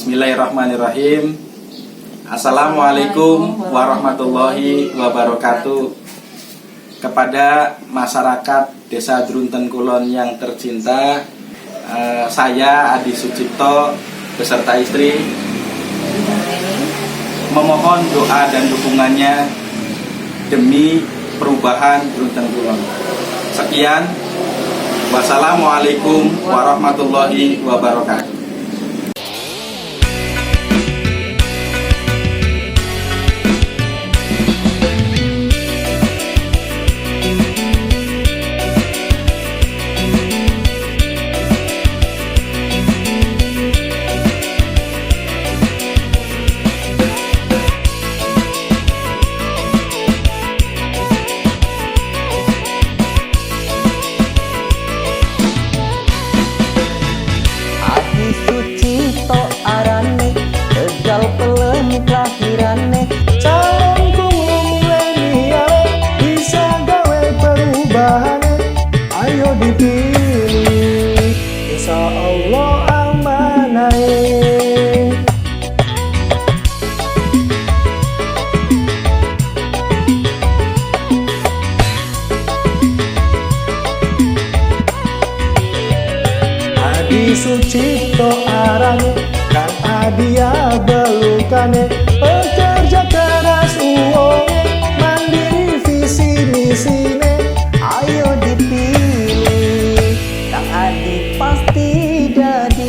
Bismillahirrahmanirrahim. Assalamualaikum warahmatullahi wabarakatuh. Kepada masyarakat Desa Drunten Kulon yang tercinta, saya Adi Sucipto beserta istri memohon doa dan dukungannya demi perubahan Drunten Kulon. Sekian, wassalamualaikum warahmatullahi wabarakatuh. Adi Sucipto arane, Kang Adia belukane, pekerja keras uonge, mandiri visi misine, ayo dipilih, Kang Adi pasti jadi.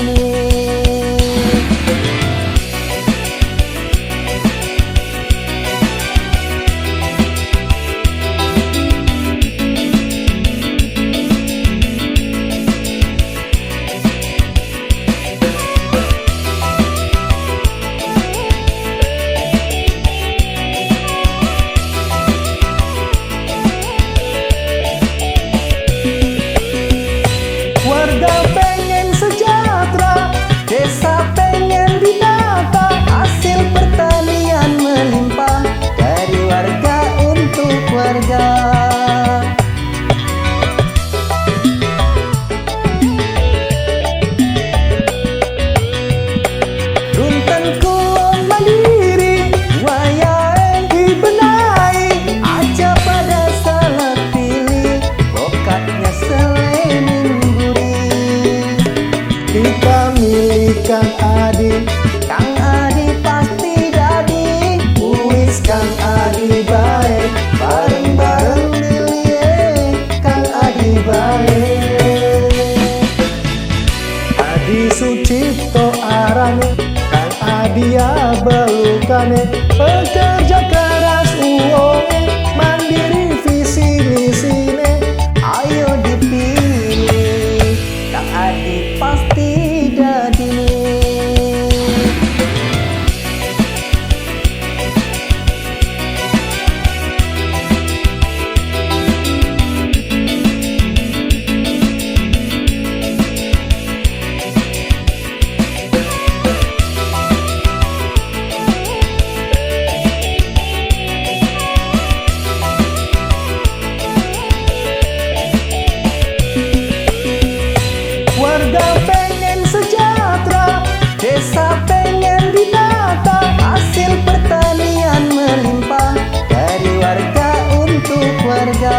Kita milih Kang Adi, Kang Adi pasti jadi. Uis Kang Adi baik, bareng-bareng milih Kang Adi baik. Adi Sucipto arane, Kang Adia belukane, pekerja keras uonge, mandiri visi misine, ayo dipilih Kang Adi pasti jadi. Warga pengen sejahtera, desa pengen ditata, hasil pertanian melimpah, dari warga untuk warga.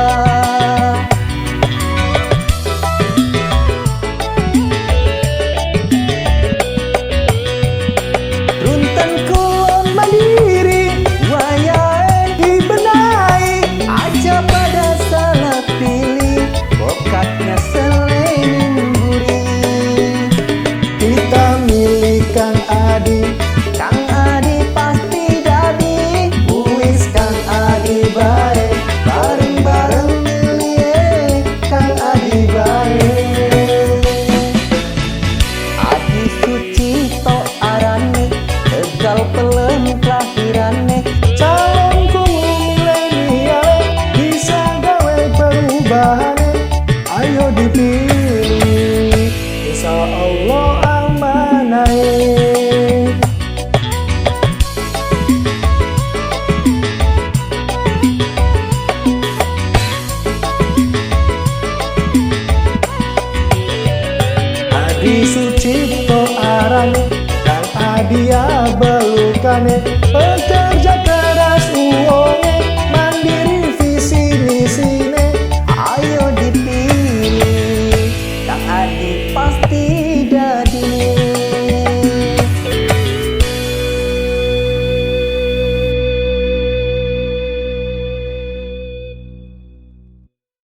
Drunten Kulon mandiri, wayahe dibenahi, aja pada salah pilih, bokatnya selening gurih. Kita milih Kang Adi, Kang Adi pasti jadi. Uis Kang Adi baik, bareng-bareng milih Kang Adi baik. Adi Sucipto arane, Tegal Pelem kelahirane, calon kumu milenial, bisa gawe perubahane, ayo dipilih, insya Allah amanai. Adi Sucipto arane, Kang Adi barokane